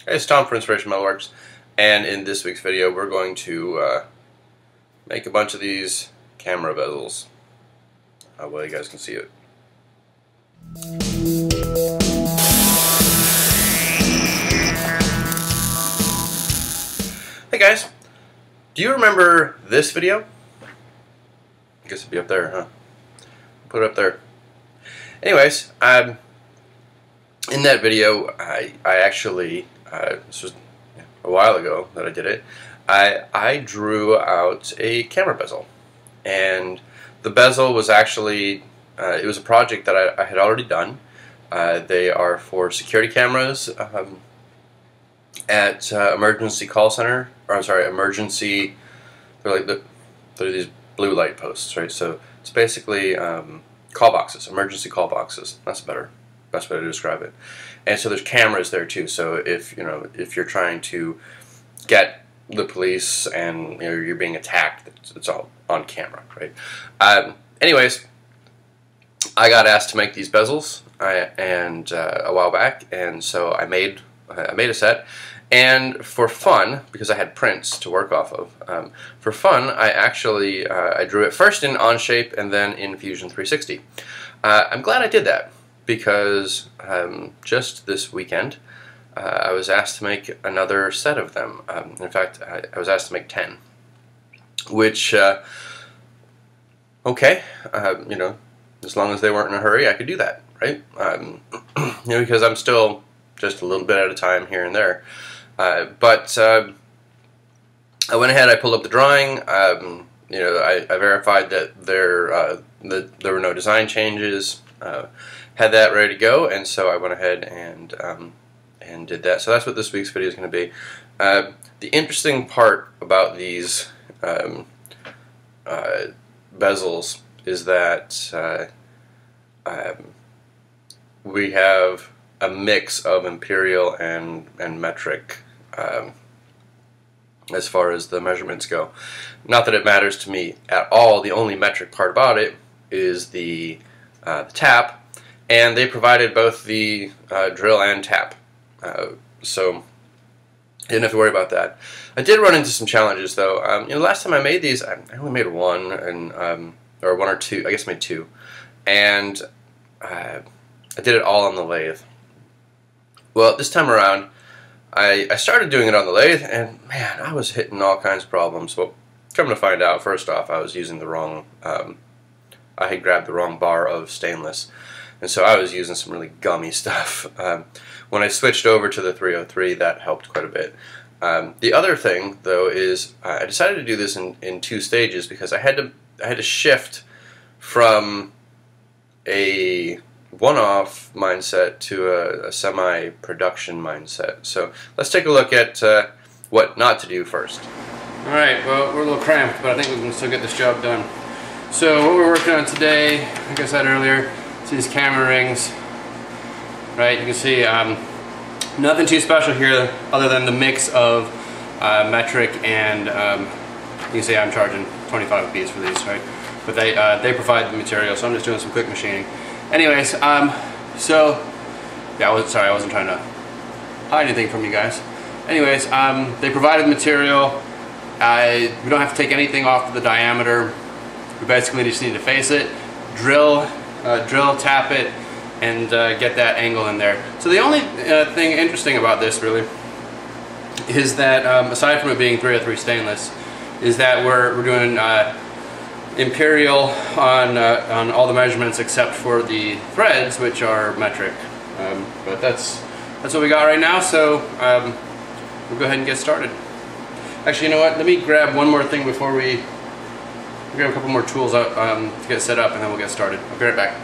Hey, it's Tom for Inspiration Metalworks, and in this week's video we're going to make a bunch of these camera bezels. How well you guys can see it. Hey guys, do you remember this video? I guess it'd be up there, huh? Put it up there. Anyways, in that video I actually this was a while ago that I did it. I drew out a camera bezel, and the bezel was actually it was a project that I had already done. They are for security cameras at emergency call center, or I'm sorry, emergency. They're these blue light posts, right? So it's basically call boxes, emergency call boxes. That's the best way to describe it. And so there's cameras there too. So if you're trying to get the police and you're being attacked, it's all on camera, right? Anyways, I got asked to make these bezels a while back, and so I made a set. And for fun, because I had prints to work off of, for fun, I actually I drew it first in Onshape and then in Fusion 360. I'm glad I did that, because just this weekend I was asked to make another set of them. In fact, I was asked to make 10, which okay, as long as they weren't in a hurry, I could do that, right? Because I'm still just a little bit at a time here and there. But I went ahead, I pulled up the drawing. I verified that there were no design changes. Had that ready to go, and so I went ahead and did that. So that's what this week's video is going to be. The interesting part about these bezels is that we have a mix of imperial and metric as far as the measurements go. Not that it matters to me at all. The only metric part about it is the tap, and they provided both the drill and tap, so I didn't have to worry about that. I did run into some challenges though. Last time I made these, I only made one, or one or two. I guess I made two, and I did it all on the lathe. Well, this time around, I started doing it on the lathe, and man, I was hitting all kinds of problems. Well, come to find out, first off, I was using the wrong, I had grabbed the wrong bar of stainless, and so I was using some really gummy stuff. When I switched over to the 303, that helped quite a bit. The other thing, though, is I decided to do this in two stages, because I had to shift from a one-off mindset to a semi-production mindset. So let's take a look at what not to do first. Alright, well, we're a little cramped, but I think we can still get this job done. So what we're working on today, like I said earlier, is these camera rings. Right, you can see nothing too special here other than the mix of metric and you can see I'm charging 25 a piece for these, right? But they provide the material, so I'm just doing some quick machining. Anyways, so yeah, I wasn't trying to hide anything from you guys. Anyways, they provided the material. We don't have to take anything off of the diameter. We basically just need to face it, drill, tap it, and get that angle in there. So the only thing interesting about this really is that aside from it being 303 stainless, is that we're doing imperial on all the measurements except for the threads, which are metric. But that's what we got right now. So we'll go ahead and get started. Actually, you know what? Let me grab one more thing before we grab a couple more tools out to get set up, and then we'll get started. I'll be right back.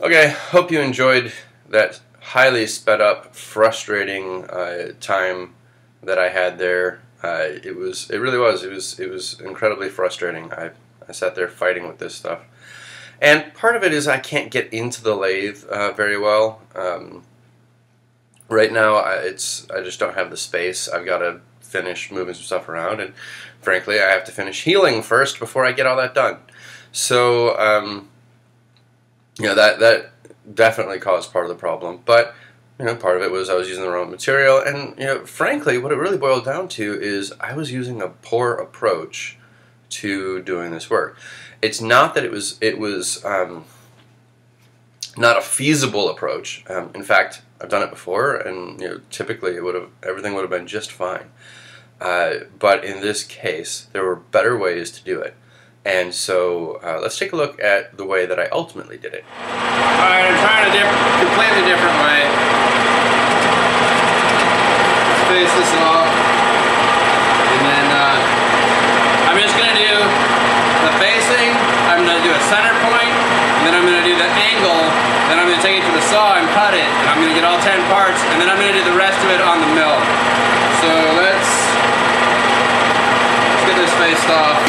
Okay, hope you enjoyed that highly sped up, frustrating time that I had there. It really was incredibly frustrating. I sat there fighting with this stuff, and part of it is I can't get into the lathe very well. Right now, I just don't have the space. I've got to finish moving some stuff around, and frankly, I have to finish healing first before I get all that done. So, that definitely caused part of the problem. But part of it was I was using the wrong material, and frankly, what it really boiled down to is I was using a poor approach to doing this work. It's not that it was not a feasible approach. In fact, I've done it before, and typically everything would have been just fine. But in this case, there were better ways to do it. And so let's take a look at the way that I ultimately did it. Alright, I'm trying a completely different way. Let's face this off. And then I'm just going to do the facing, I'm going to do a center point, and then I'm going to do the angle, then I'm going to take it to the saw and cut it, and I'm going to get all 10 parts, and then I'm going to do the rest of it on the mill. So let's get this faced off.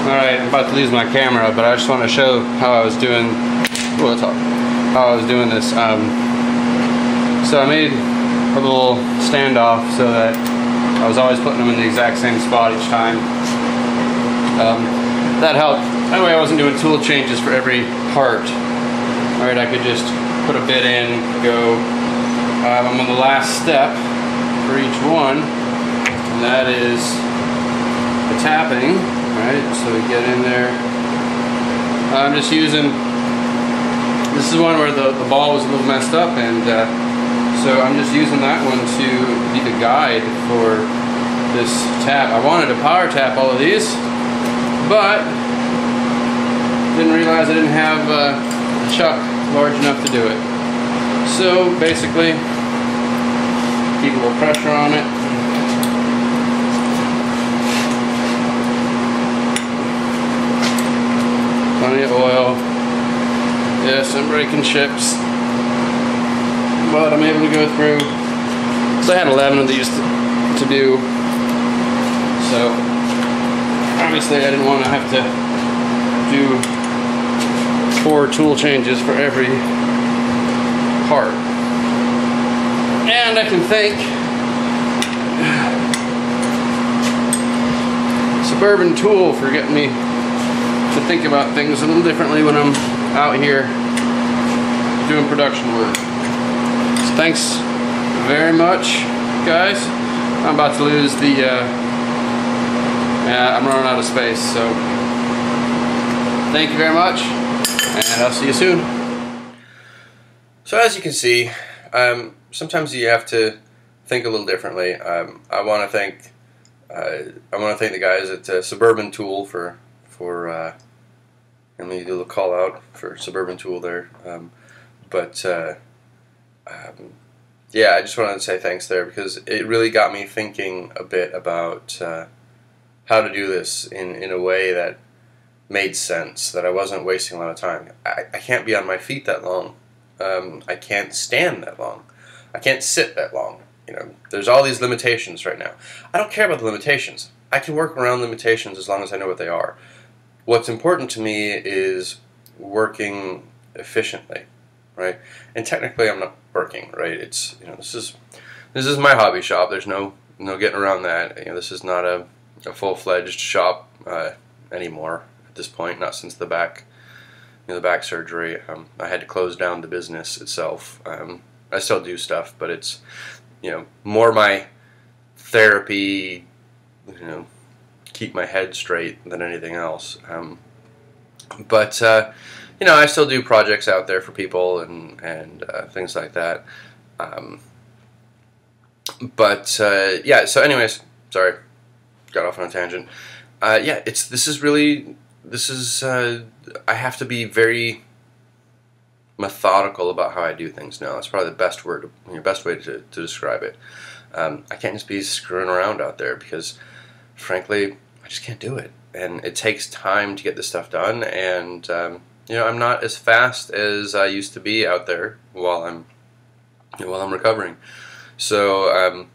Alright, I'm about to lose my camera, but I just want to show how I was doing this. So I made a little standoff so that I was always putting them in the exact same spot each time. That helped. That way I wasn't doing tool changes for every part. Alright, I could just put a bit in, go. I'm on the last step for each one, and that is the tapping. Right, so we get in there. I'm just using, this is one where the ball was a little messed up, and so I'm just using that one to be the guide for this tap. I wanted to power tap all of these, but didn't realize I didn't have a chuck large enough to do it. So basically, keep a little pressure on it. Plenty of oil. Yes, I'm breaking chips, but I'm able to go through. So I had 11 of these to do. So obviously I didn't want to have to do 4 tool changes for every part. And I can thank Suburban Tool for getting me to think about things a little differently when I'm out here doing production work. So thanks very much, guys. I'm about to lose the I'm running out of space, so thank you very much, and I'll see you soon. So as you can see, sometimes you have to think a little differently. I want to thank the guys at Suburban Tool for let me do a little call out for Suburban Tool there. Yeah, I just wanted to say thanks there, because it really got me thinking a bit about how to do this in a way that made sense, that I wasn't wasting a lot of time. I can't be on my feet that long. I can't stand that long. I can't sit that long. There's all these limitations right now. I don't care about the limitations. I can work around limitations as long as I know what they are. what's important to me is working efficiently, right? And technically, I'm not working, right? It's, you know, this is my hobby shop. There's no getting around that. You know, this is not a full-fledged shop anymore at this point. Not since the back surgery. I had to close down the business itself. I still do stuff, but it's, you know, more my therapy, you know, keep my head straight than anything else. But you know, I still do projects out there for people and things like that. Yeah. So, anyways, sorry, got off on a tangent. Yeah, I have to be very methodical about how I do things now. That's probably the best way to describe it. I can't just be screwing around out there because, frankly, I just can't do it. And it takes time to get this stuff done. And you know, I'm not as fast as I used to be out there while I'm recovering. So,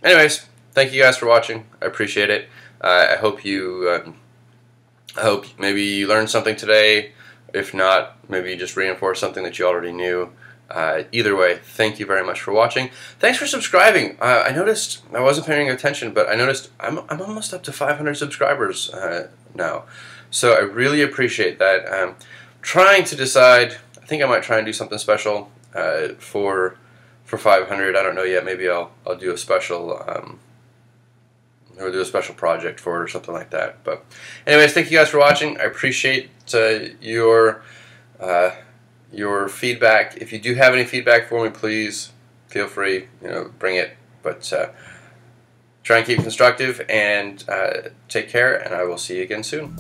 anyways, thank you guys for watching. I appreciate it. I hope maybe you learned something today. If not, maybe you just reinforced something that you already knew. Either way, thank you very much for watching. Thanks for subscribing. I noticed, I wasn't paying attention, but I noticed I'm almost up to 500 subscribers now. So I really appreciate that. Trying to decide, I think I might try and do something special for 500. I don't know yet. Maybe I'll do a special or do a special project for it or something like that. But anyways, thank you guys for watching. I appreciate your feedback. If you do have any feedback for me, please feel free, you know, bring it. But try and keep constructive and take care, and I will see you again soon.